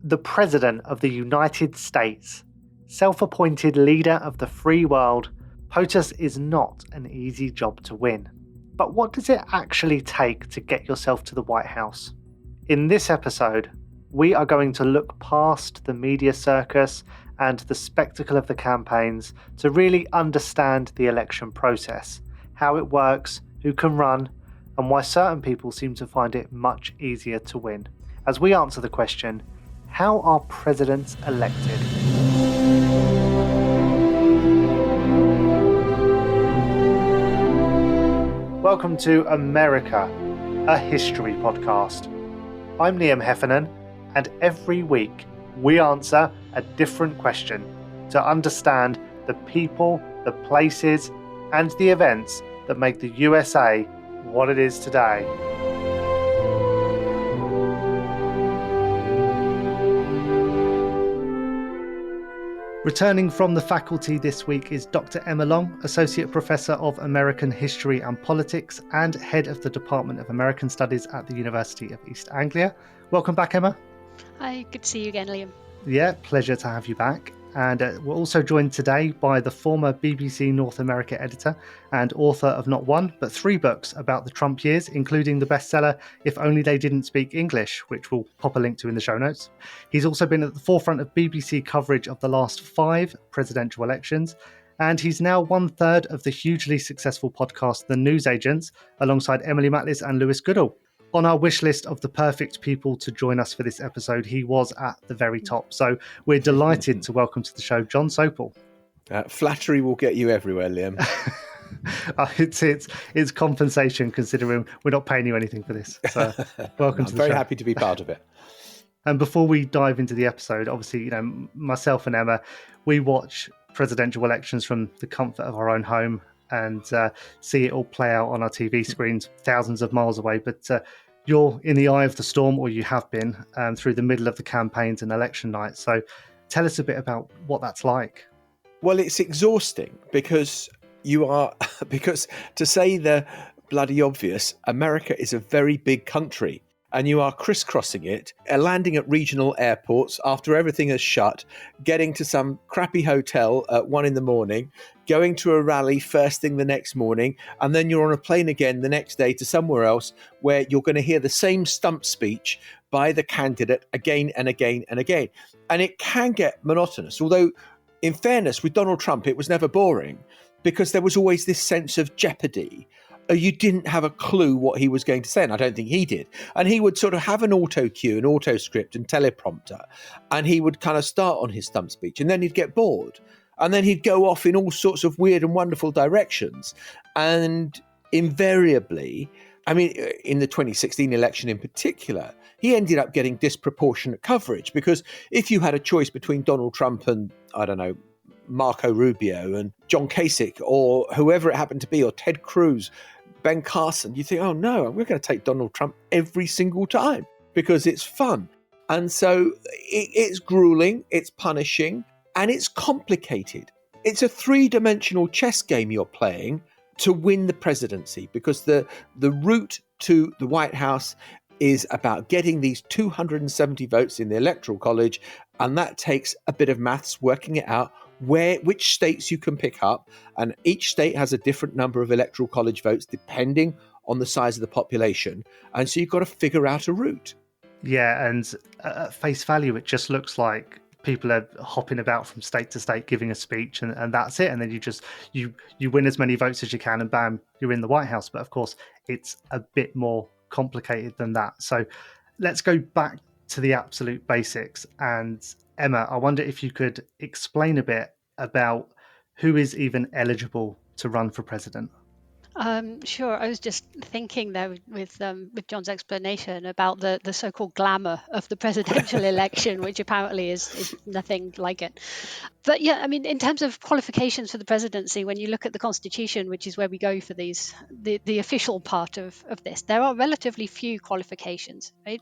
The President of the United States, self-appointed leader of the free world, POTUS is not an easy job to win. But what does it actually take to get yourself to the White House? In this episode, we are going to look past the media circus and the spectacle of the campaigns to really understand the election process, how it works, who can run, and why certain people seem to find it much easier to win. As we answer the question, how are presidents elected? Welcome to America, a history podcast. I'm Liam Heffernan, and every week we answer a different question to understand the people, the places, and the events that make the USA what it is today. Returning from the faculty this week is Dr. Emma Long, Associate Professor of American History and Politics and Head of the Department of American Studies at the University of East Anglia. Welcome back, Emma. Hi, good to see you again, Liam. Yeah, pleasure to have you back. And we're also joined today by the former BBC North America editor and author of not one, but 3 books about the Trump years, including the bestseller If Only They Didn't Speak English, which we'll pop a link to in the show notes. He's also been at the forefront of BBC coverage of the last 5 presidential elections, and he's now 1/3 of the hugely successful podcast The News Agents, alongside Emily Maitlis and Lewis Goodall. On our wish list of the perfect people to join us for this episode, he was at the very top. So we're delighted to welcome to the show Jon Sopel. Flattery will get you everywhere, Liam. It's compensation, considering we're not paying you anything for this. So welcome to the show. I'm very happy to be part of it. And before we dive into the episode, obviously, myself and Emma, we watch presidential elections from the comfort of our own home and see it all play out on our TV screens thousands of miles away. But you're in the eye of the storm, or you have been, through the middle of the campaigns and election night. So tell us a bit about what that's like. Well, it's exhausting because to say the bloody obvious, America is a very big country. And you are crisscrossing it, landing at regional airports after everything is shut, getting to some crappy hotel at 1 a.m, going to a rally first thing the next morning, and then you're on a plane again the next day to somewhere else where you're going to hear the same stump speech by the candidate again and again and again. And it can get monotonous, although in fairness, with Donald Trump, it was never boring because there was always this sense of jeopardy. You didn't have a clue what he was going to say, and I don't think he did. And he would sort of have an auto cue, an auto script and teleprompter, and he would kind of start on his stump speech, and then he'd get bored. And then he'd go off in all sorts of weird and wonderful directions. And invariably, in the 2016 election in particular, he ended up getting disproportionate coverage, because if you had a choice between Donald Trump and, I don't know, Marco Rubio and John Kasich or whoever it happened to be, or Ted Cruz, Ben Carson, you think, oh no, we're going to take Donald Trump every single time because it's fun. And so it's grueling, it's punishing, and it's complicated. It's a 3-dimensional chess game you're playing to win the presidency, because the route to the White House is about getting these 270 votes in the Electoral College, and that takes a bit of maths, working it out which states you can pick up, and each state has a different number of Electoral College votes depending on the size of the population, and so you've got to figure out a route. Yeah, and at face value, it just looks like people are hopping about from state to state giving a speech, and that's it. And then you win as many votes as you can, and bam, you're in the White House. But of course, it's a bit more complicated than that. So let's go back to the absolute basics. And Emma, I wonder if you could explain a bit about who is even eligible to run for president. Sure. I was just thinking there with Jon's explanation about the so-called glamour of the presidential election, which apparently is nothing like it. But yeah, in terms of qualifications for the presidency, when you look at the Constitution, which is where we go for the official part of this, there are relatively few qualifications, right?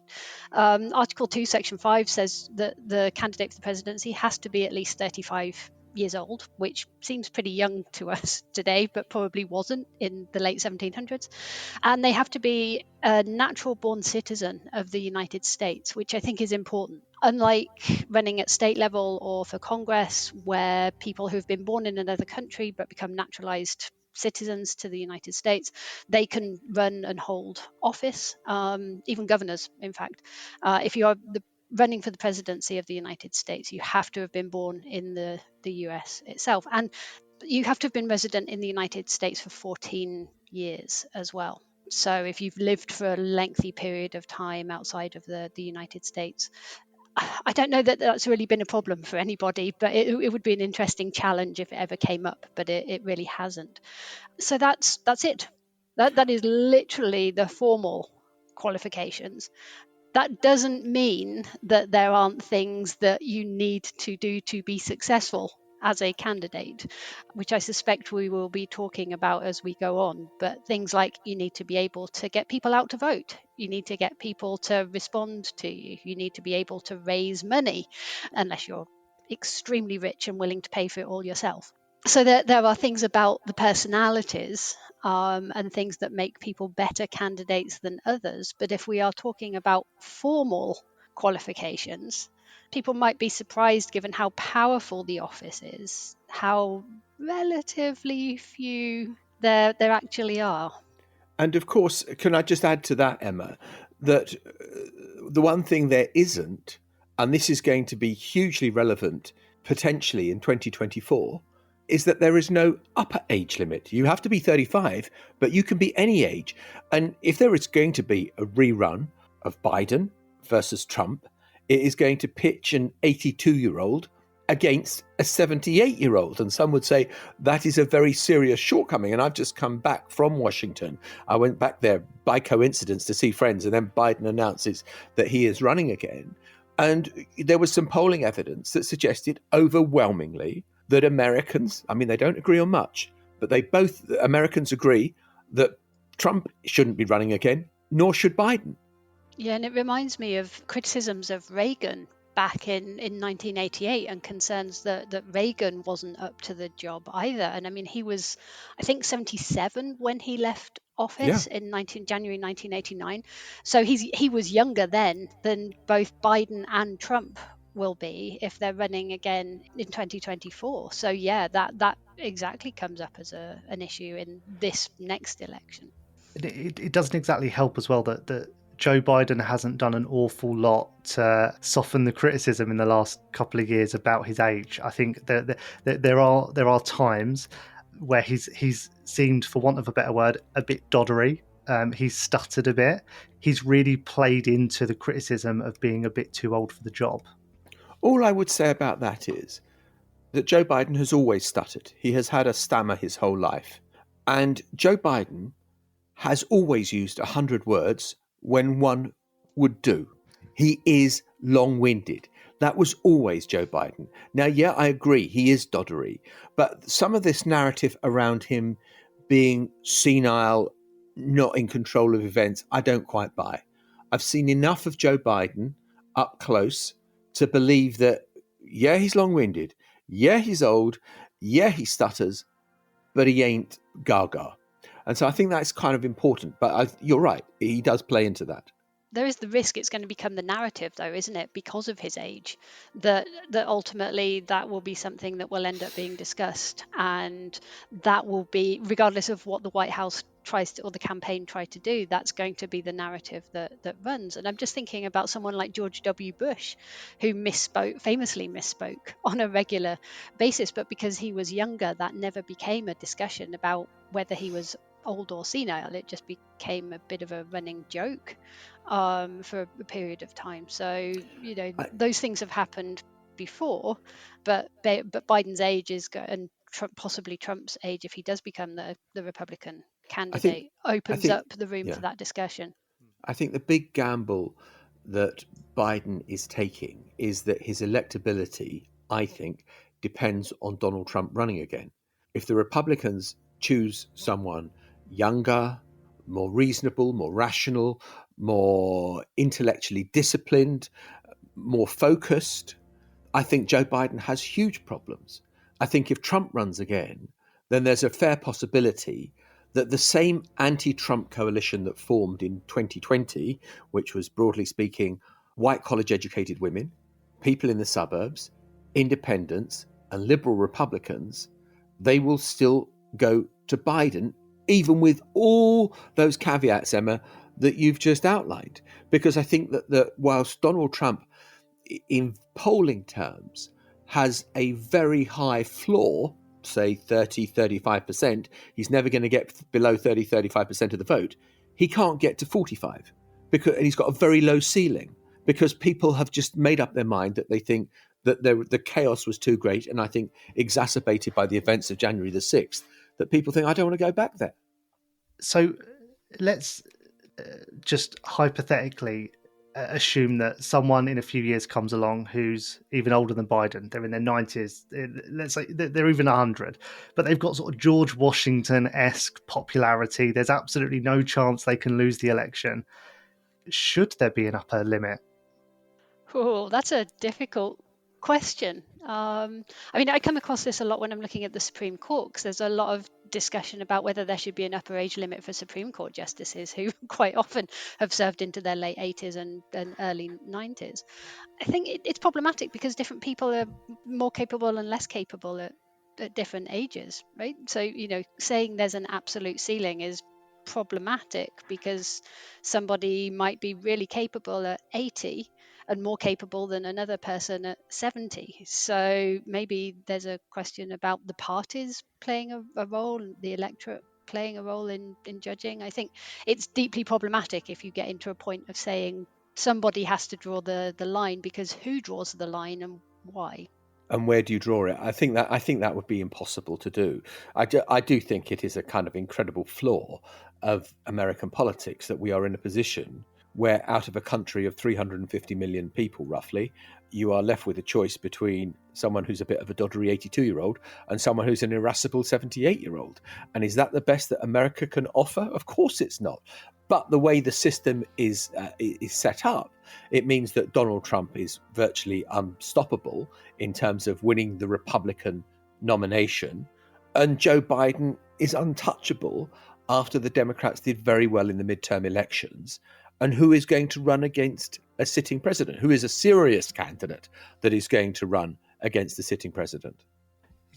Article 2, Section 5 says that the candidate for the presidency has to be at least 35 years old, which seems pretty young to us today, but probably wasn't in the late 1700s. And they have to be a natural born citizen of the United States, which I think is important. Unlike running at state level or for Congress, where people who've been born in another country but become naturalized citizens to the United States, they can run and hold office, even governors, in fact. If you are running for the presidency of the United States, you have to have been born in the US itself. And you have to have been resident in the United States for 14 years as well. So if you've lived for a lengthy period of time outside of the United States, I don't know that that's really been a problem for anybody, but it would be an interesting challenge if it ever came up, but it really hasn't. So that's it. That is literally the formal qualifications. That doesn't mean that there aren't things that you need to do to be successful as a candidate, which I suspect we will be talking about as we go on. But things like you need to be able to get people out to vote. You need to get people to respond to you. You need to be able to raise money, unless you're extremely rich and willing to pay for it all yourself. So there are things about the personalities and things that make people better candidates than others. But if we are talking about formal qualifications, people might be surprised, given how powerful the office is, how relatively few there actually are. And of course, can I just add to that, Emma, that the one thing there isn't, and this is going to be hugely relevant potentially in 2024, is that there is no upper age limit. You have to be 35, but you can be any age. And if there is going to be a rerun of Biden versus Trump, it is going to pitch an 82-year-old against a 78-year-old. And some would say that is a very serious shortcoming. And I've just come back from Washington. I went back there by coincidence to see friends, and then Biden announces that he is running again. And there was some polling evidence that suggested overwhelmingly that Americans, I mean, they don't agree on much, but Americans agree that Trump shouldn't be running again, nor should Biden. Yeah, and it reminds me of criticisms of Reagan back in 1988 and concerns that Reagan wasn't up to the job either. And I mean, he was, I think, 77 when he left office in January 1989. So he was younger then than both Biden and Trump will be if they're running again in 2024. So yeah, that exactly comes up as an issue in this next election. It doesn't exactly help as well that Joe Biden hasn't done an awful lot to soften the criticism in the last couple of years about his age. I think that there are times where he's seemed, for want of a better word, a bit doddery. He's stuttered a bit. He's really played into the criticism of being a bit too old for the job. All I would say about that is that Joe Biden has always stuttered. He has had a stammer his whole life. And Joe Biden has always used 100 words when one would do. He is long-winded. That was always Joe Biden. Now, yeah, I agree, he is doddery. But some of this narrative around him being senile, not in control of events, I don't quite buy. I've seen enough of Joe Biden up close to believe that, yeah, he's long-winded. Yeah, he's old. Yeah, he stutters. But he ain't gaga. And so I think that's kind of important. But you're right. He does play into that. There is the risk it's going to become the narrative, though, isn't it? Because of his age, that ultimately that will be something that will end up being discussed. And that will be, regardless of what the White House tries to, or the campaign try to do, that's going to be the narrative that runs. And I'm just thinking about someone like George W. Bush, who famously misspoke on a regular basis. But because he was younger, that never became a discussion about whether he was old or senile. It just became a bit of a running joke for a period of time. So, those things have happened before, but Biden's age and possibly Trump's age, if he does become the Republican candidate, opens up the room for that discussion. I think the big gamble that Biden is taking is that his electability, I think, depends on Donald Trump running again. If the Republicans choose someone younger, more reasonable, more rational, more intellectually disciplined, more focused, I think Joe Biden has huge problems. I think if Trump runs again, then there's a fair possibility that the same anti-Trump coalition that formed in 2020, which was broadly speaking white college-educated women, people in the suburbs, independents and liberal Republicans, they will still go to Biden, even with all those caveats, Emma, that you've just outlined. Because I think that whilst Donald Trump, in polling terms, has a very high floor, say 30, 35%, he's never going to get below 30, 35% of the vote. He can't get to 45 and he's got a very low ceiling because people have just made up their mind that they think that the chaos was too great. And I think exacerbated by the events of January the 6th, that people think, I don't want to go back there. So let's just hypothetically assume that someone in a few years comes along who's even older than Biden. They're in their 90s. Let's say they're even 100, but they've got sort of George Washington-esque popularity. There's absolutely no chance they can lose the election. Should there be an upper limit? Oh, that's a difficult question. I come across this a lot when I'm looking at the Supreme Court, because there's a lot of discussion about whether there should be an upper age limit for Supreme Court justices who quite often have served into their late 80s and early 90s. I think it's problematic because different people are more capable and less capable at different ages, right? So, saying there's an absolute ceiling is problematic because somebody might be really capable at 80 and more capable than another person at 70. So maybe there's a question about the parties playing a role, the electorate playing a role in judging. I think it's deeply problematic if you get into a point of saying somebody has to draw the line, because who draws the line and why? And where do you draw it? I think that would be impossible to do. I do think it is a kind of incredible flaw of American politics that we are in a position where out of a country of 350 million people, roughly, you are left with a choice between someone who's a bit of a doddery 82-year-old and someone who's an irascible 78-year-old. And is that the best that America can offer? Of course it's not. But the way the system is set up, it means that Donald Trump is virtually unstoppable in terms of winning the Republican nomination. And Joe Biden is untouchable after the Democrats did very well in the midterm elections. And who is going to run against a sitting president? Who is a serious candidate that is going to run against the sitting president?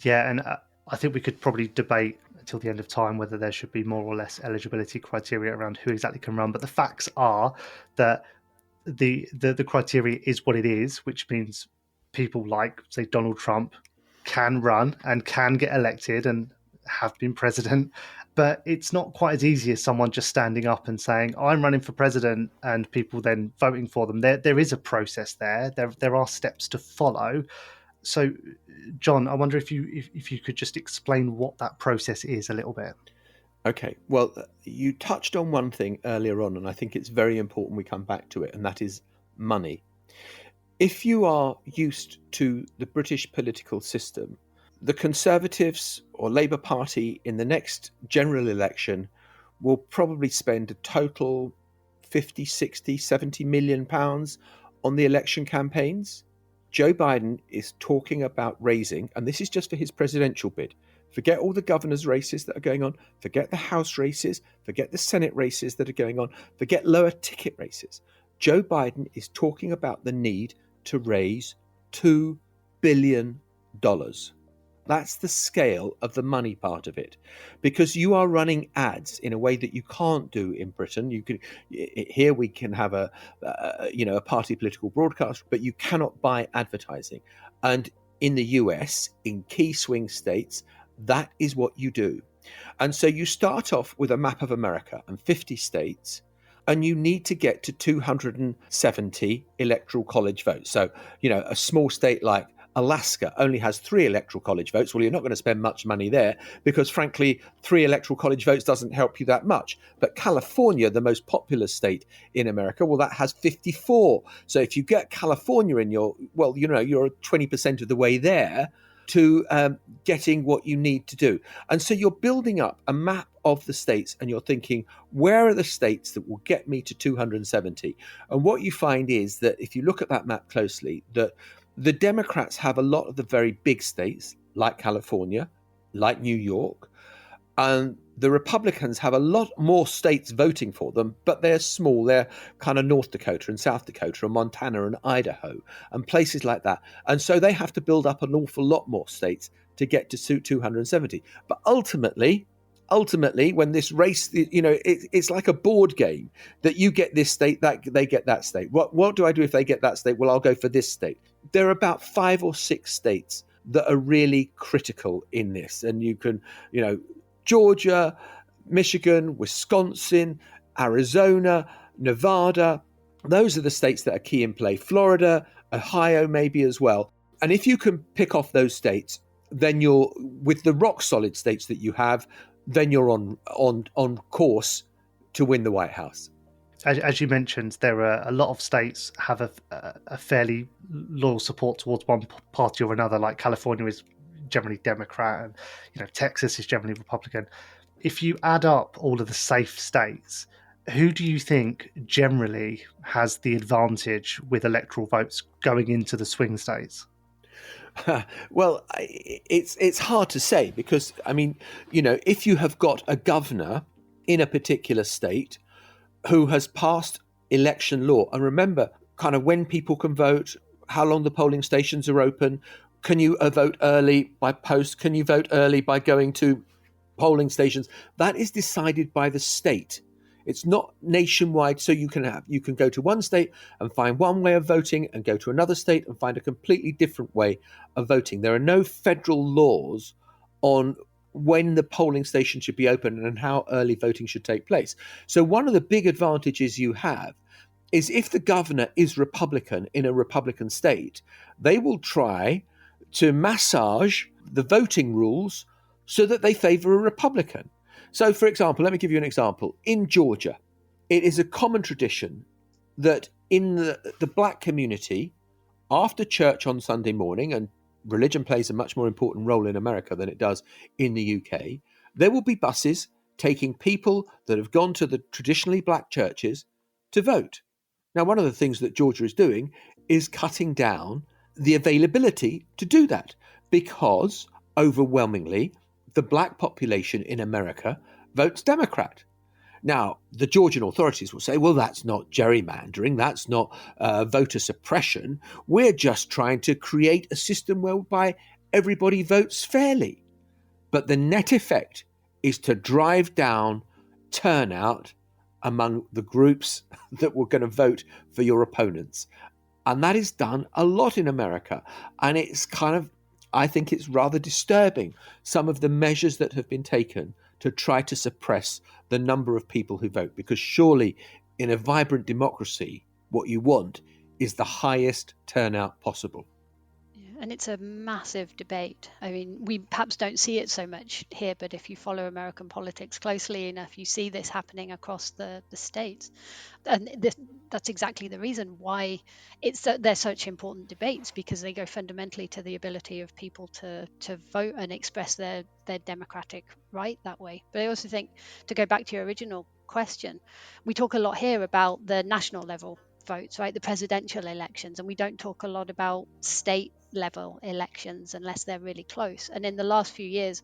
Yeah, and I think we could probably debate until the end of time whether there should be more or less eligibility criteria around who exactly can run. But the facts are that the criteria is what it is, which means people like, say, Donald Trump can run and can get elected and have been president. But it's not quite as easy as someone just standing up and saying, I'm running for president, and people then voting for them. There is a process there. There are steps to follow. So, Jon, I wonder if you could just explain what that process is a little bit. Okay. Well, you touched on one thing earlier on, and I think it's very important we come back to it, and that is money. If you are used to the British political system, the Conservatives or Labour Party in the next general election will probably spend a total 50, 60, 70 million pounds on the election campaigns. Joe Biden is talking about raising, and this is just for his presidential bid, forget all the governor's races that are going on, forget the House races, forget the Senate races that are going on, forget lower ticket races. Joe Biden is talking about the need to raise $2 billion. That's the scale of the money part of it, because you are running ads in a way that you can't do in Britain. Here we can have a party political broadcast, but you cannot buy advertising. And in the US, in key swing states, that is what you do. And so you start off with a map of America and 50 states, and you need to get to 270 electoral college votes. So, a small state like Alaska only has 3 electoral college votes. Well, you're not going to spend much money there because, frankly, 3 electoral college votes doesn't help you that much. But California, the most populous state in America, well, that has 54. So if you get California in you're 20% of the way there to getting what you need to do. And so you're building up a map of the states and you're thinking, where are the states that will get me to 270? And what you find is that if you look at that map closely, that the Democrats have a lot of the very big states, like California, like New York. And the Republicans have a lot more states voting for them, but they're small. They're kind of North Dakota and South Dakota and Montana and Idaho and places like that. And so they have to build up an awful lot more states to get to suit 270. But ultimately, when this race, it's like a board game that you get this state, that they get that state. What do I do if they get that state? Well, I'll go for this state. There are about 5 or 6 states that are really critical in this. And you can, Georgia, Michigan, Wisconsin, Arizona, Nevada. Those are the states that are key in play. Florida, Ohio, maybe as well. And if you can pick off those states, then you're, with the rock solid states that you have, then you're on course to win the White House. As you mentioned, there are a lot of states have a fairly loyal support towards one party or another. Like California is generally Democrat, and Texas is generally Republican. If you add up all of the safe states, who do you think generally has the advantage with electoral votes going into the swing states? Well, it's hard to say because, if you have got a governor in a particular state who has passed election law, and remember kind of when people can vote, how long the polling stations are open, can you vote early by post, can you vote early by going to polling stations, that is decided by the state. It's not nationwide, so you can go to one state and find one way of voting and go to another state and find a completely different way of voting. There are no federal laws on when the polling station should be open and how early voting should take place. So one of the big advantages you have is if the governor is Republican in a Republican state, they will try to massage the voting rules so that they favor a Republican. So, for example, let me give you an example. In Georgia, it is a common tradition that in the black community, after church on Sunday morning, and religion plays a much more important role in America than it does in the UK, there will be buses taking people that have gone to the traditionally black churches to vote. Now, one of the things that Georgia is doing is cutting down the availability to do that because overwhelmingly the black population in America votes Democrat. Now, the Georgian authorities will say, well, that's not gerrymandering, that's not voter suppression. We're just trying to create a system whereby everybody votes fairly. But the net effect is to drive down turnout among the groups that were going to vote for your opponents. And that is done a lot in America. And it's I think it's rather disturbing, some of the measures that have been taken to try to suppress the number of people who vote, because surely in a vibrant democracy, what you want is the highest turnout possible. And it's a massive debate. I mean, we perhaps don't see it so much here, but if you follow American politics closely enough, you see this happening across the states. And that's exactly the reason why they're such important debates, because they go fundamentally to the ability of people to vote and express their democratic right that way. But I also think, to go back to your original question, we talk a lot here about the national level votes, right? The presidential elections, and we don't talk a lot about state level elections unless they're really close. And in the last few years,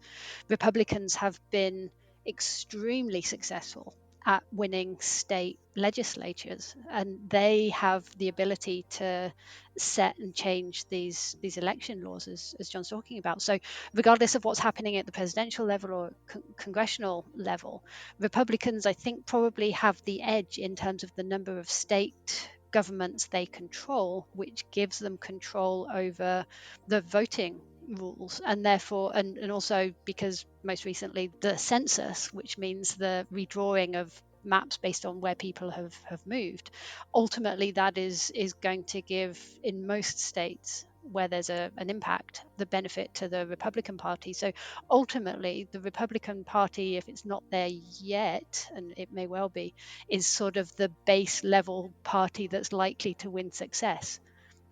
Republicans have been extremely successful at winning state legislatures, and they have the ability to set and change these election laws, as Jon's talking about. So regardless of what's happening at the presidential level or congressional level, Republicans, I think, probably have the edge in terms of the number of state governments they control, which gives them control over the voting rules, and therefore and also because most recently the census, which means the redrawing of maps based on where people have moved, ultimately that is going to give, in most states where there's an impact, the benefit to the Republican Party. So ultimately the Republican Party, if it's not there yet, and it may well be, is sort of the base level party that's likely to win success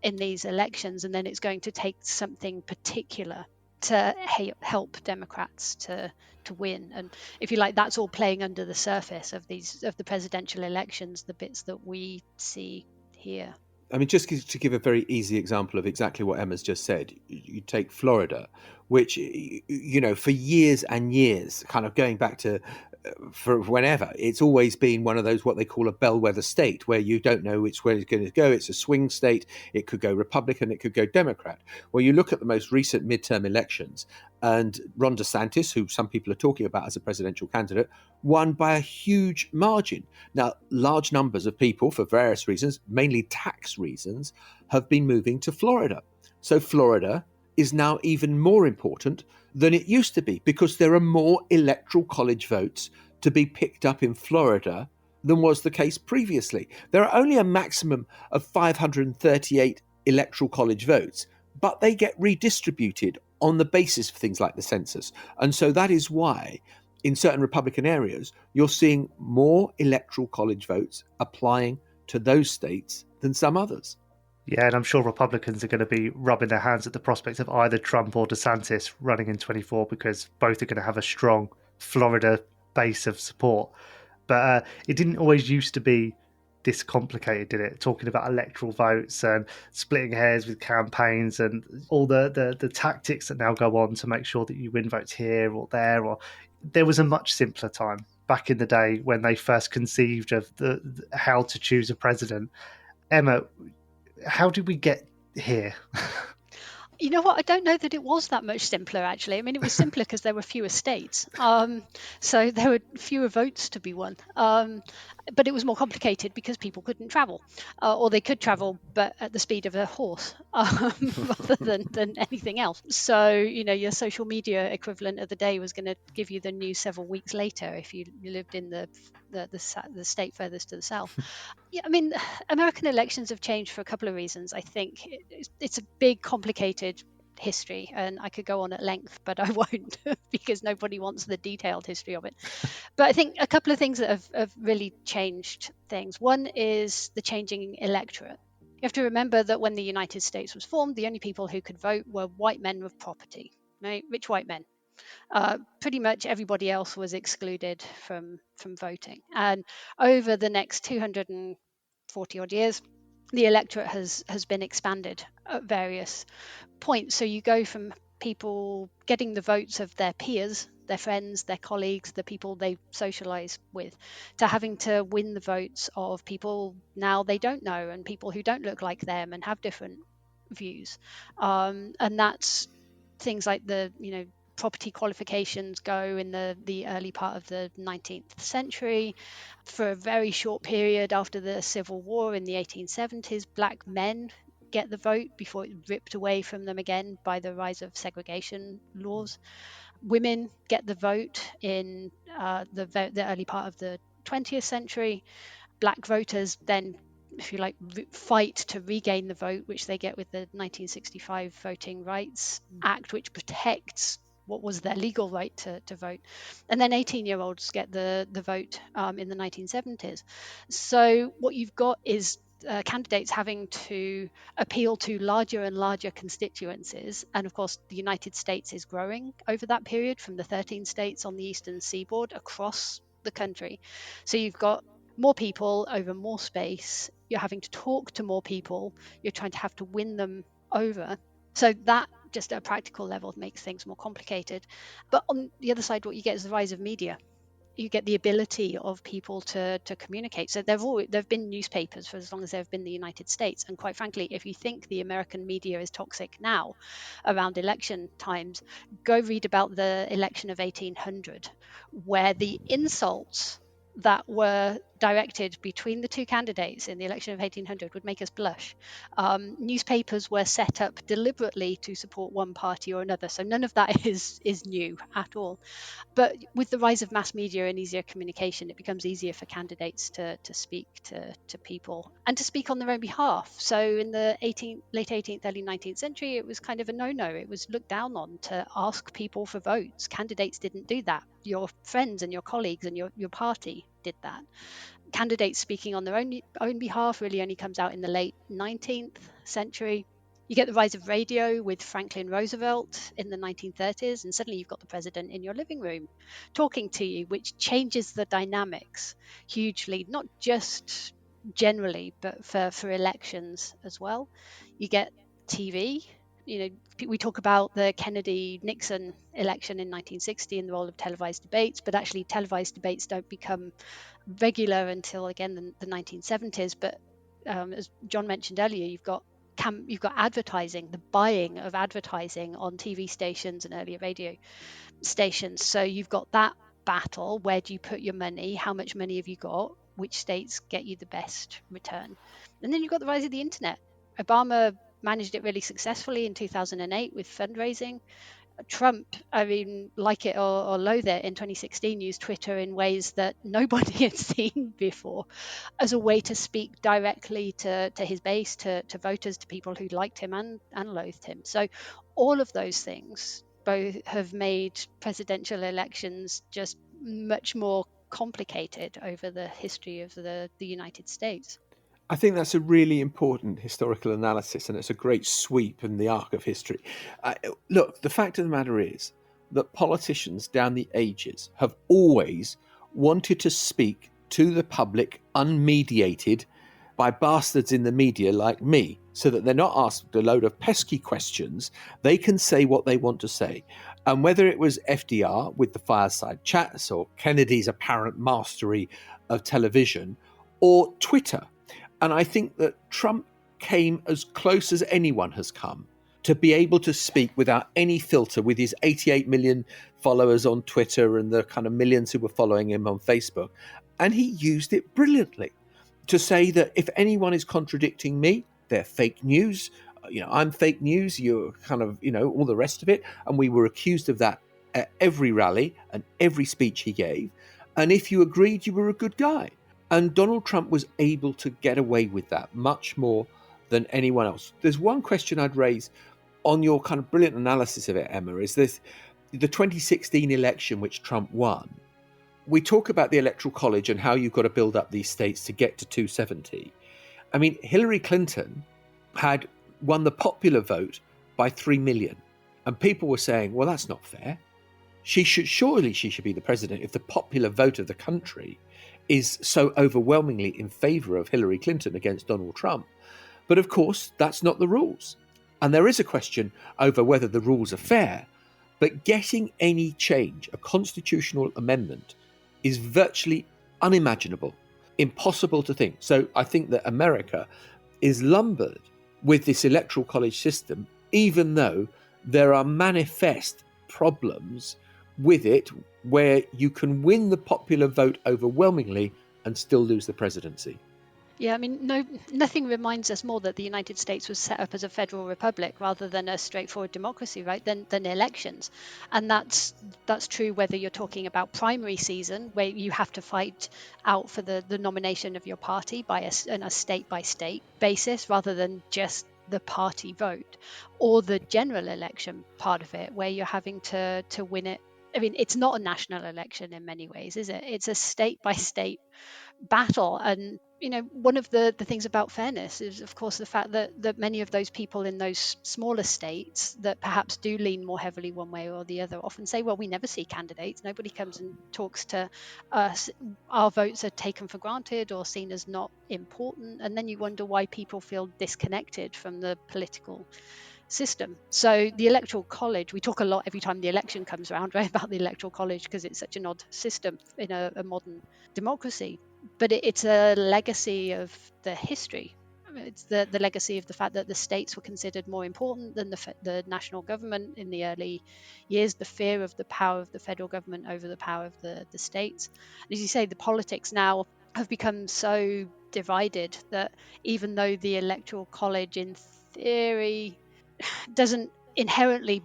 in these elections, and then it's going to take something particular to help Democrats to win. And if you like, that's all playing under the surface of the presidential elections, the bits that we see here. I mean, just to give a very easy example of exactly what Emma's just said, you take Florida, which, for years and years, kind of going back to for whenever, it's always been one of those what they call a bellwether state, where you don't know which way it's going to go. It's a swing state. It could go Republican, it could go Democrat. Well, you look at the most recent midterm elections, and Ron DeSantis, who some people are talking about as a presidential candidate, won by a huge margin. Now, large numbers of people, for various reasons, mainly tax reasons, have been moving to Florida. So Florida is now even more important than it used to be, because there are more electoral college votes to be picked up in Florida than was the case previously. There are only a maximum of 538 electoral college votes, but they get redistributed on the basis of things like the census. And so that is why in certain Republican areas, you're seeing more electoral college votes applying to those states than some others. Yeah, and I'm sure Republicans are going to be rubbing their hands at the prospect of either Trump or DeSantis running in 24, because both are going to have a strong Florida base of support. But it didn't always used to be this complicated, did it? Talking about electoral votes and splitting hairs with campaigns and all the tactics that now go on to make sure that you win votes here or there. Or there was a much simpler time back in the day when they first conceived of how to choose a president. Emma, how did we get here? You know what? I don't know that it was that much simpler, actually. I mean, it was simpler because there were fewer states. So there were fewer votes to be won. But it was more complicated because people couldn't travel, or they could travel, but at the speed of a horse, rather than anything else. So, your social media equivalent of the day was going to give you the news several weeks later if you lived in the state furthest to the south. Yeah, I mean, American elections have changed for a couple of reasons. I think it's a big, complicated history, and I could go on at length, but I won't because nobody wants the detailed history of it. But I think a couple of things that have really changed things. One is the changing electorate. You have to remember that when the United States was formed, the only people who could vote were white men with property, right? Rich white men. Pretty much everybody else was excluded from voting. And over the next 240 odd years, the electorate has been expanded at various points. So you go from people getting the votes of their peers, their friends, their colleagues, the people they socialize with, to having to win the votes of people now they don't know, and people who don't look like them and have different views. And that's things like the property qualifications go in the early part of the 19th century. For a very short period after the Civil War in the 1870s, black men get the vote before it's ripped away from them again by the rise of segregation laws. Women get the vote in the early part of the 20th century. Black voters then, if you like, fight to regain the vote, which they get with the 1965 Voting Rights Act, which protects what was their legal right to vote. And then 18-year-olds get the vote in the 1970s. So what you've got is candidates having to appeal to larger and larger constituencies. And of course, the United States is growing over that period from the 13 states on the eastern seaboard across the country. So you've got more people over more space. You're having to talk to more people. You're trying to have to win them over. So that, just at a practical level, makes things more complicated. But on the other side, what you get is the rise of media. You get the ability of people to communicate. So there have been newspapers for as long as there have been the United States. And quite frankly, if you think the American media is toxic now around election times, go read about the election of 1800, where the insults that were directed between the two candidates in the election of 1800 would make us blush. Newspapers were set up deliberately to support one party or another, so none of that is new at all. But with the rise of mass media and easier communication, it becomes easier for candidates to speak to people and to speak on their own behalf. So in the late 18th, early 19th century, it was kind of a no-no. It was looked down on to ask people for votes. Candidates didn't do that. Your friends and your colleagues and your party did that. Candidates speaking on their own behalf really only comes out in the late 19th century. You get the rise of radio with Franklin Roosevelt in the 1930s, and suddenly you've got the president in your living room talking to you, which changes the dynamics hugely, not just generally, but for elections as well. You get TV. We talk about the Kennedy-Nixon election in 1960 and the role of televised debates, but actually televised debates don't become regular until, again, the 1970s. But as John mentioned earlier, you've got advertising, the buying of advertising on TV stations and earlier radio stations. So you've got that battle. Where do you put your money? How much money have you got? Which states get you the best return? And then you've got the rise of the internet. Obama managed it really successfully in 2008 with fundraising. Trump, like it or loathe it, in 2016 used Twitter in ways that nobody had seen before as a way to speak directly to his base, to voters, to people who liked him and loathed him. So all of those things both have made presidential elections just much more complicated over the history of the United States. I think that's a really important historical analysis, and it's a great sweep in the arc of history. Look, the fact of the matter is that politicians down the ages have always wanted to speak to the public unmediated by bastards in the media like me, so that they're not asked a load of pesky questions. They can say what they want to say. And whether it was FDR with the fireside chats, or Kennedy's apparent mastery of television, or Twitter. And I think that Trump came as close as anyone has come to be able to speak without any filter, with his 88 million followers on Twitter and the kind of millions who were following him on Facebook. And he used it brilliantly to say that if anyone is contradicting me, they're fake news. I'm fake news, you're kind of, all the rest of it. And we were accused of that at every rally and every speech he gave. And if you agreed, you were a good guy. And Donald Trump was able to get away with that much more than anyone else. There's one question I'd raise on your kind of brilliant analysis of it, Emma, is this: the 2016 election, which Trump won. We talk about the Electoral College and how you've got to build up these states to get to 270. I mean, Hillary Clinton had won the popular vote by 3 million. And people were saying, well, that's not fair. Surely she should be the president if the popular vote of the country is so overwhelmingly in favor of Hillary Clinton against Donald Trump. But of course, that's not the rules. And there is a question over whether the rules are fair. But getting any change, a constitutional amendment, is virtually unimaginable, impossible to think. So I think that America is lumbered with this electoral college system, even though there are manifest problems with it, where you can win the popular vote overwhelmingly and still lose the presidency. Yeah, nothing reminds us more that the United States was set up as a federal republic rather than a straightforward democracy, right? Than elections. And that's true whether you're talking about primary season, where you have to fight out for the nomination of your party on a state-by-state basis, rather than just the party vote, or the general election part of it, where you're having to win it. It's not a national election in many ways, is it? It's a state-by-state battle. And one of the things about fairness is, of course, the fact that many of those people in those smaller states that perhaps do lean more heavily one way or the other often say, well, we never see candidates, nobody comes and talks to us, our votes are taken for granted or seen as not important. And then you wonder why people feel disconnected from the political system. So the Electoral College, we talk a lot every time the election comes around, right, about the Electoral College, because it's such an odd system in a modern democracy. But it's a legacy of the history. It's the legacy of the fact that the states were considered more important than the national government in the early years, the fear of the power of the federal government over the power of the states. And as you say, the politics now have become so divided that even though the Electoral College in theory doesn't inherently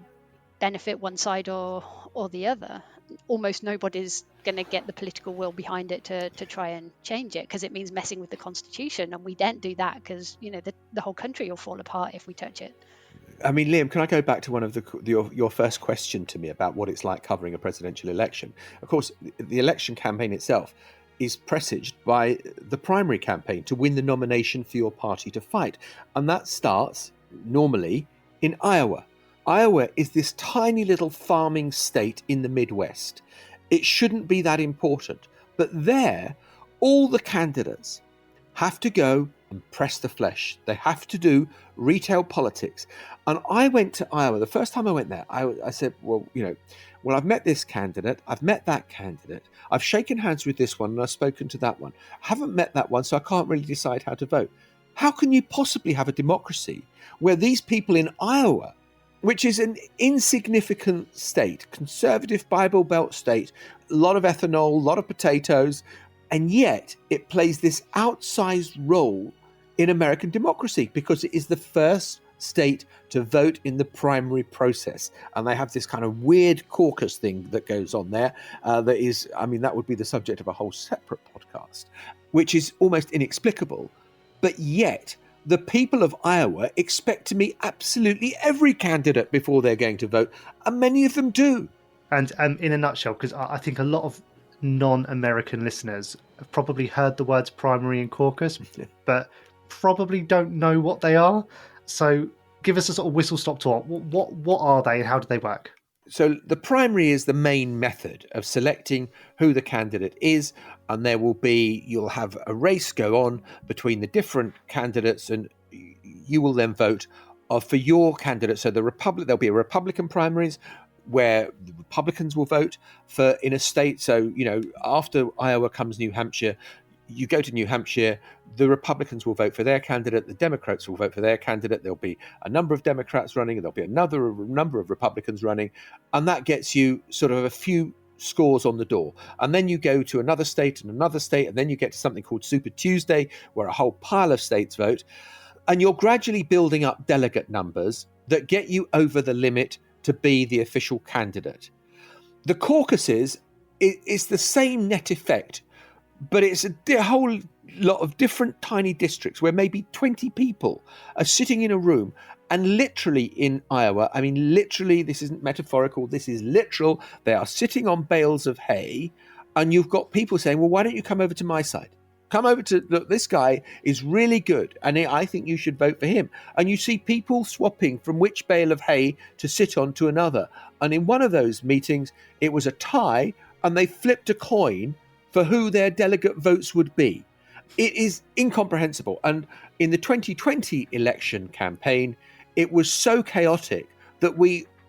benefit one side or the other, almost nobody's going to get the political will behind it to try and change it, because it means messing with the Constitution, and we don't do that because the whole country will fall apart if we touch it. Liam, can I go back to one of your first question to me about what it's like covering a presidential election? Of course, the election campaign itself is presaged by the primary campaign to win the nomination for your party to fight, and that starts normally in Iowa. Iowa is this tiny little farming state in the Midwest. It shouldn't be that important. But there, all the candidates have to go and press the flesh. They have to do retail politics. And I went to Iowa. The first time I went there, I said, well, I've met this candidate. I've met that candidate. I've shaken hands with this one and I've spoken to that one. I haven't met that one, so I can't really decide how to vote. How can you possibly have a democracy where these people in Iowa, which is an insignificant state, conservative Bible Belt state, a lot of ethanol, a lot of potatoes, and yet it plays this outsized role in American democracy because it is the first state to vote in the primary process. And they have this kind of weird caucus thing that goes on there. That would be the subject of a whole separate podcast, which is almost inexplicable. But yet the people of Iowa expect to meet absolutely every candidate before they're going to vote. And many of them do. And in a nutshell, because I think a lot of non-American listeners have probably heard the words primary and caucus, but probably don't know what they are. So give us a sort of whistle-stop tour. What are they and how do they work? So the primary is the main method of selecting who the candidate is, and you'll have a race go on between the different candidates, and you will then vote for your candidate. So there'll be a Republican primaries where the Republicans will vote for in a state. So, after Iowa comes New Hampshire. You go to New Hampshire, the Republicans will vote for their candidate, the Democrats will vote for their candidate, there'll be a number of Democrats running, and there'll be another number of Republicans running, and that gets you sort of a few scores on the door. And then you go to another state, and then you get to something called Super Tuesday, where a whole pile of states vote, and you're gradually building up delegate numbers that get you over the limit to be the official candidate. The caucuses is the same net effect, but it's a whole lot of different tiny districts where maybe 20 people are sitting in a room, and literally in Iowa, literally, this isn't metaphorical, this is literal, they are sitting on bales of hay, and you've got people saying, well, why don't you come over to my side? Come over to, look, this guy is really good, and I think you should vote for him. And you see people swapping from which bale of hay to sit on to another. And in one of those meetings, it was a tie, and they flipped a coin for who their delegate votes would be. It is incomprehensible. And in the 2020 election campaign, it was so chaotic that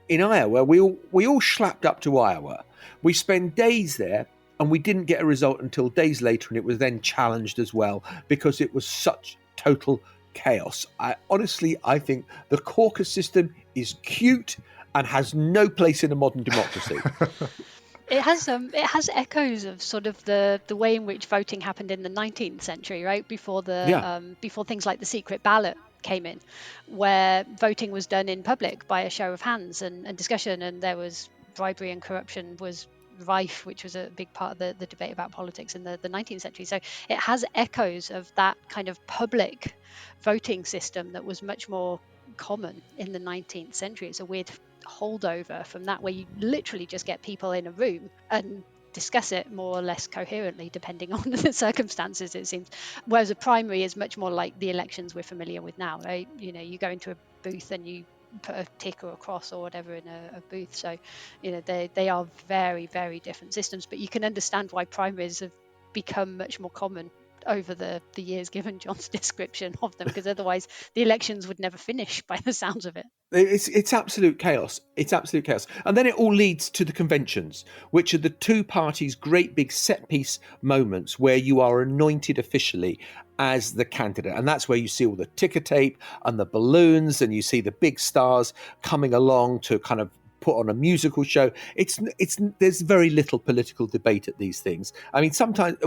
in Iowa, we all slapped up to Iowa. We spent days there, and we didn't get a result until days later, and it was then challenged as well because it was such total chaos. I think the caucus system is cute and has no place in a modern democracy. It has echoes of sort of the way in which voting happened in the 19th century, right? Before before things like the secret ballot came in, where voting was done in public by a show of hands and discussion, and there was bribery and corruption was rife, which was a big part of the debate about politics in the 19th century. So it has echoes of that kind of public voting system that was much more common in the 19th century. It's a weird holdover from that, where you literally just get people in a room and discuss it more or less coherently depending on the circumstances, it seems. Whereas a primary is much more like the elections we're familiar with now, right? You go into a booth and you put a tick or a cross or whatever in a booth. So they are very, very different systems, but you can understand why primaries have become much more common over the years, given Jon's description of them, because otherwise the elections would never finish by the sounds of it. It's absolute chaos. It's absolute chaos. And then it all leads to the conventions, which are the two parties' great big set piece moments where you are anointed officially as the candidate. And that's where you see all the ticker tape and the balloons, and you see the big stars coming along to kind of put on a musical show. There's very little political debate at these things. Sometimes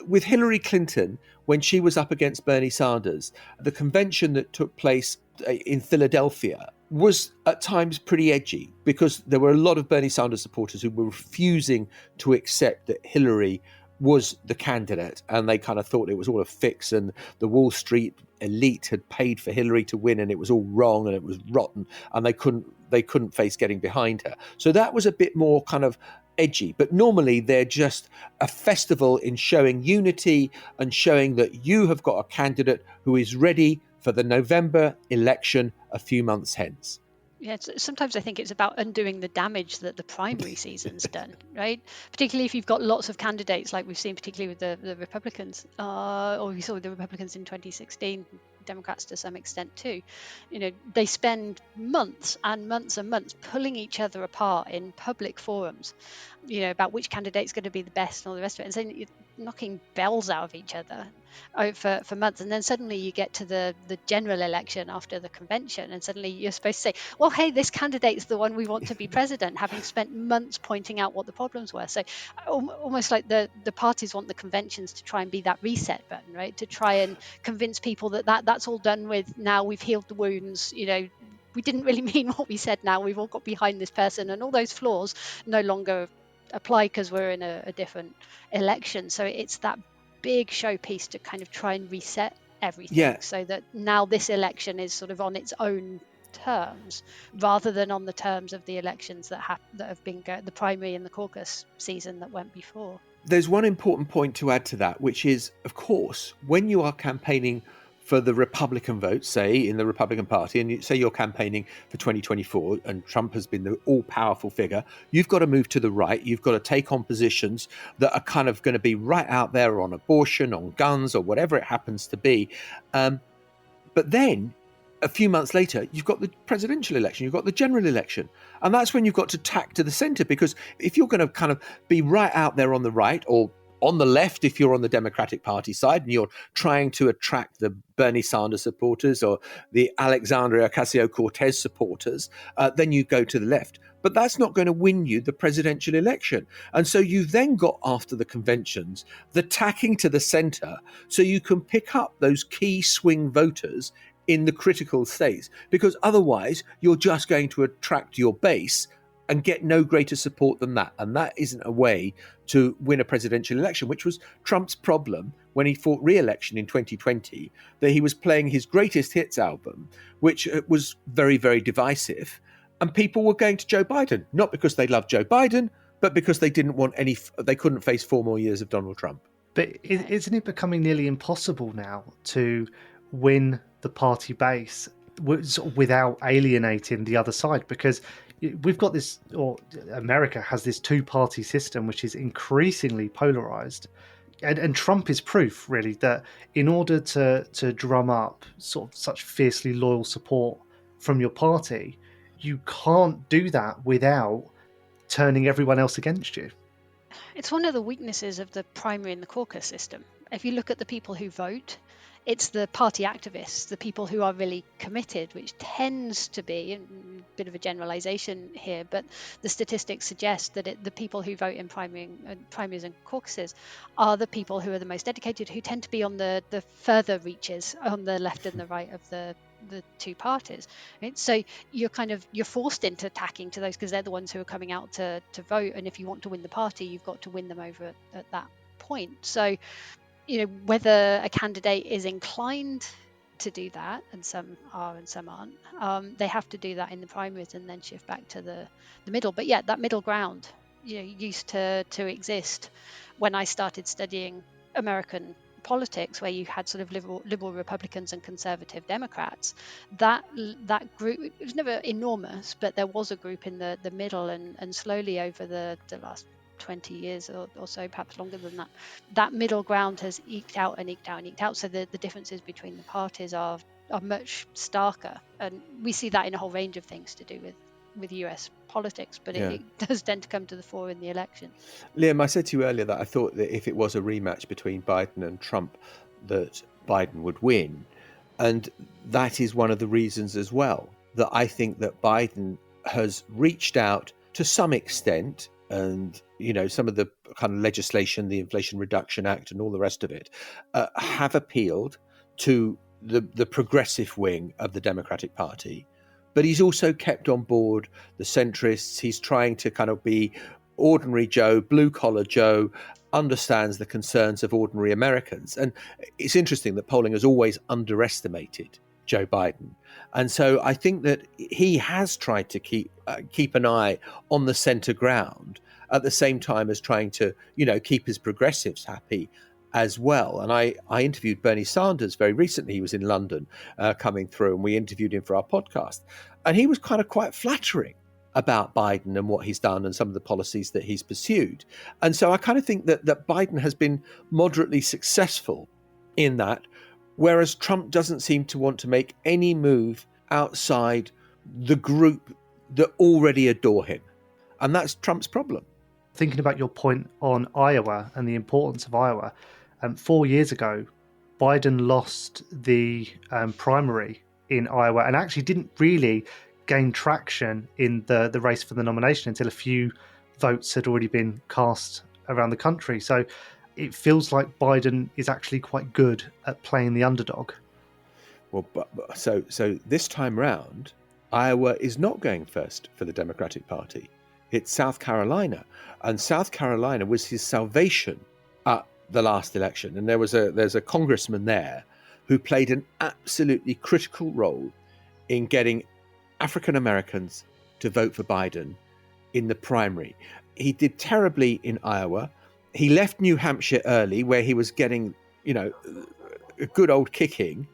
with Hillary Clinton, when she was up against Bernie Sanders, the convention that took place in Philadelphia was at times pretty edgy, because there were a lot of Bernie Sanders supporters who were refusing to accept that Hillary was the candidate, and they kind of thought it was all a fix, and the Wall Street elite had paid for Hillary to win, and it was all wrong and it was rotten, and they couldn't face getting behind her. So that was a bit more kind of edgy, but normally they're just a festival in showing unity and showing that you have got a candidate who is ready for the November election a few months hence. Yeah, sometimes I think it's about undoing the damage that the primary season's done, right? Particularly if you've got lots of candidates, like we've seen, particularly with the Republicans, or we saw with the Republicans in 2016, Democrats to some extent too. They spend months and months and months pulling each other apart in public forums, about which candidate's going to be the best and all the rest of it, and saying you're knocking bells out of each other for months, and then suddenly you get to the general election after the convention, and suddenly you're supposed to say, well, hey, this candidate's the one we want to be president, having spent months pointing out what the problems were. So almost like the parties want the conventions to try and be that reset button, right? To try and convince people that's all done with, now we've healed the wounds, we didn't really mean what we said, now we've all got behind this person, and all those flaws no longer apply because we're in a different election. So it's that big showpiece to kind of try and reset everything, so that now this election is sort of on its own terms rather than on the terms of the elections that have been the primary and the caucus season that went before. There's one important point to add to that, which is, of course, when you are campaigning for the Republican vote, say in the Republican Party, and say you're campaigning for 2024 and Trump has been the all-powerful figure, you've got to move to the right. You've got to take on positions that are kind of going to be right out there on abortion, on guns, or whatever it happens to be. But then a few months later, you've got the presidential election, you've got the general election. And that's when you've got to tack to the centre, because if you're going to kind of be right out there on the right, or on the left, if you're on the Democratic Party side and you're trying to attract the Bernie Sanders supporters or the Alexandria Ocasio-Cortez supporters, then you go to the left. But that's not going to win you the presidential election. And so you've then got, after the conventions, the tacking to the centre, so you can pick up those key swing voters in the critical states, because otherwise you're just going to attract your base and get no greater support than that. And that isn't a way to win a presidential election, which was Trump's problem when he fought re-election in 2020, that he was playing his greatest hits album, which was very, very divisive. And people were going to Joe Biden, not because they loved Joe Biden, but because they they couldn't face 4 more years of Donald Trump. But isn't it becoming nearly impossible now to win the party base without alienating the other side? Because we've got this, or America has this two-party system which is increasingly polarized, and Trump is proof, really, that in order to drum up sort of such fiercely loyal support from your party, you can't do that without turning everyone else against you. It's one of the weaknesses of the primary and the caucus system. If you look at the people who vote, it's the party activists, the people who are really committed, which tends to be, a bit of a generalization here, but the statistics suggest that the people who vote in primaries and caucuses are the people who are the most dedicated, who tend to be on the further reaches on the left and the right of the two parties. Right? So you're forced into tacking to those because they're the ones who are coming out to vote. And if you want to win the party, you've got to win them over at that point. So whether a candidate is inclined to do that, and some are and some aren't, they have to do that in the primaries and then shift back to the middle. But yeah, that middle ground used to exist when I started studying American politics, where you had sort of liberal Republicans and conservative Democrats. That group, it was never enormous, but there was a group in the middle, and slowly over the last 20 years or so, perhaps longer than that, that middle ground has eked out and eked out and eked out. So the differences between the parties are much starker, and we see that in a whole range of things to do with US politics, but it does tend to come to the fore in the election. Liam, I said to you earlier that I thought that if it was a rematch between Biden and Trump, that Biden would win. And that is one of the reasons as well, that I think that Biden has reached out to some extent, and some of the kind of legislation, the Inflation Reduction Act and all the rest of it, have appealed to the progressive wing of the Democratic Party. But he's also kept on board the centrists. He's trying to kind of be ordinary Joe, blue-collar Joe, understands the concerns of ordinary Americans. And it's interesting that polling has always underestimated Joe Biden. And so I think that he has tried to keep an eye on the center ground at the same time as trying to, keep his progressives happy as well. And I interviewed Bernie Sanders very recently. He was in London coming through, and we interviewed him for our podcast. And he was kind of quite flattering about Biden and what he's done and some of the policies that he's pursued. And so I kind of think that Biden has been moderately successful in that, whereas Trump doesn't seem to want to make any move outside the group that already adore him. And that's Trump's problem. Thinking about your point on Iowa and the importance of Iowa, 4 years ago, Biden lost the primary in Iowa and actually didn't really gain traction in the race for the nomination until a few votes had already been cast around the country. So it feels like Biden is actually quite good at playing the underdog. Well, so this time round, Iowa is not going first for the Democratic Party. It's South Carolina, and South Carolina was his salvation at the last election. And there's a congressman there who played an absolutely critical role in getting African Americans to vote for Biden in the primary. He did terribly in Iowa. He left New Hampshire early, where he was getting, a good old kicking.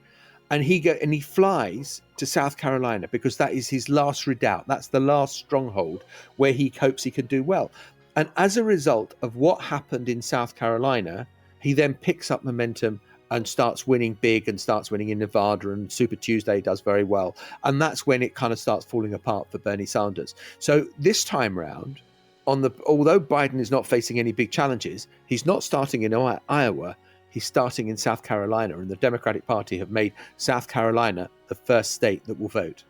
And he flies to South Carolina because that is his last redoubt. That's the last stronghold where he hopes he can do well. And as a result of what happened in South Carolina, he then picks up momentum and starts winning big and starts winning in Nevada, and Super Tuesday does very well. And that's when it kind of starts falling apart for Bernie Sanders. So this time round, although Biden is not facing any big challenges, he's not starting in Iowa. He's starting in South Carolina, and the Democratic Party have made South Carolina the first state that will vote.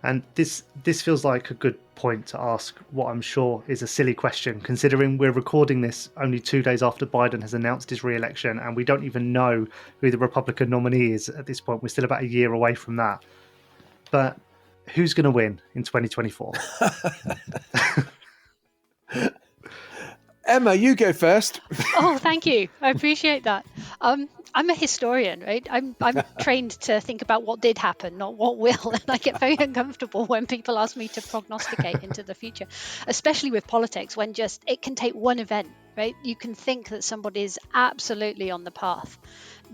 And this feels like a good point to ask what I'm sure is a silly question, considering we're recording this only 2 days after Biden has announced his re-election, and we don't even know who the Republican nominee is at this point. We're still about a year away from that. But who's going to win in 2024? Emma, you go first. Oh, thank you. I appreciate that. I'm a historian, right? I'm trained to think about what did happen, not what will. And I get very uncomfortable when people ask me to prognosticate into the future, especially with politics, when it can take one event, right? You can think that somebody's absolutely on the path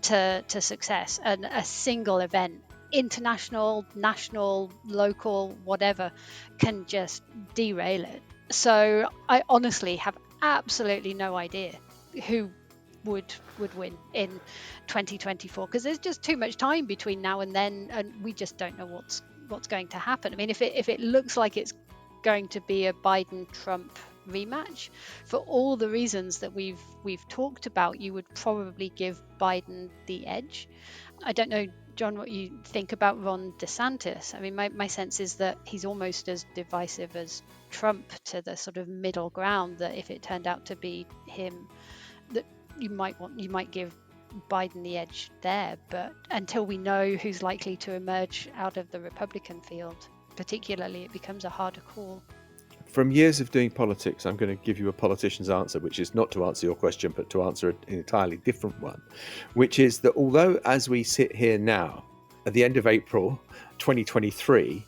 to success, and a single event, international, national, local, whatever, can just derail it. So I honestly have absolutely no idea who would win in 2024, because there's just too much time between now and then, and we just don't know what's going to happen. I mean, if it looks like it's going to be a Biden-Trump rematch, for all the reasons that we've talked about, you would probably give Biden the edge. I don't know, John, what you think about Ron DeSantis. I mean, my sense is that he's almost as divisive as Trump, to the sort of middle ground, that if it turned out to be him, that you might give Biden the edge there. But until we know who's likely to emerge out of the Republican field, particularly, it becomes a harder call. From years of doing politics, I'm going to give you a politician's answer, which is not to answer your question, but to answer an entirely different one, which is that although as we sit here now, at the end of April 2023,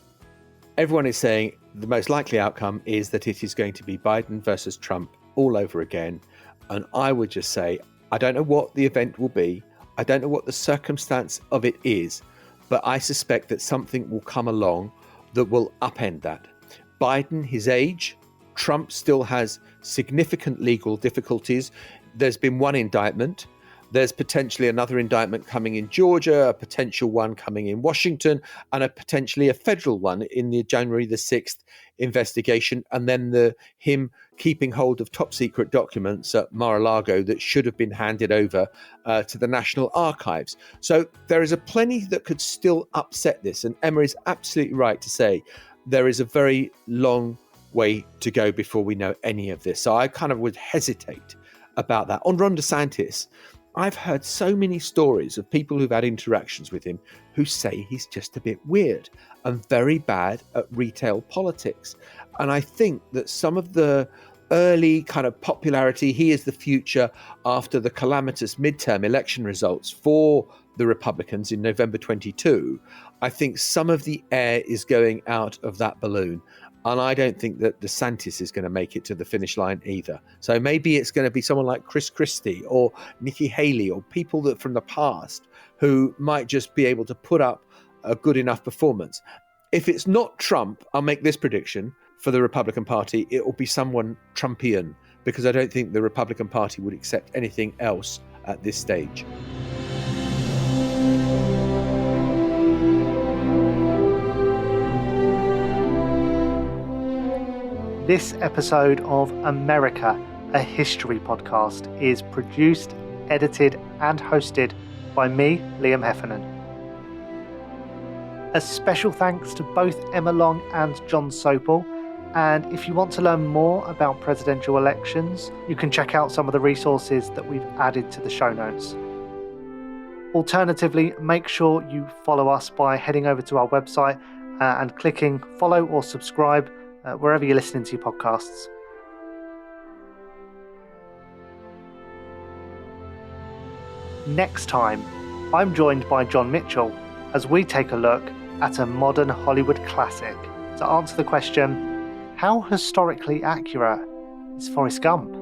everyone is saying the most likely outcome is that it is going to be Biden versus Trump all over again. And I would just say, I don't know what the event will be. I don't know what the circumstance of it is, but I suspect that something will come along that will upend that. Biden, his age, Trump still has significant legal difficulties. There's been one indictment. There's potentially another indictment coming in Georgia, a potential one coming in Washington, and potentially a federal one in the January the 6th investigation. And then him keeping hold of top secret documents at Mar-a-Lago that should have been handed over to the National Archives. So there is a plenty that could still upset this. And Emma is absolutely right to say there is a very long way to go before we know any of this. So I kind of would hesitate about that. On Ron DeSantis, I've heard so many stories of people who've had interactions with him who say he's just a bit weird and very bad at retail politics. And I think that some of the early kind of popularity, he is the future after the calamitous midterm election results for the Republicans in November 22, I think some of the air is going out of that balloon. And I don't think that DeSantis is going to make it to the finish line either. So maybe it's going to be someone like Chris Christie or Nikki Haley or people that from the past who might just be able to put up a good enough performance. If it's not Trump, I'll make this prediction for the Republican Party, it will be someone Trumpian, because I don't think the Republican Party would accept anything else at this stage. This episode of America, a History Podcast, is produced, edited, and hosted by me, Liam Heffernan. A special thanks to both Emma Long and Jon Sopel. And if you want to learn more about presidential elections, you can check out some of the resources that we've added to the show notes. Alternatively, make sure you follow us by heading over to our website and clicking follow or subscribe wherever you're listening to your podcasts. Next time, I'm joined by John Mitchell as we take a look at a modern Hollywood classic to answer the question, how historically accurate is Forrest Gump?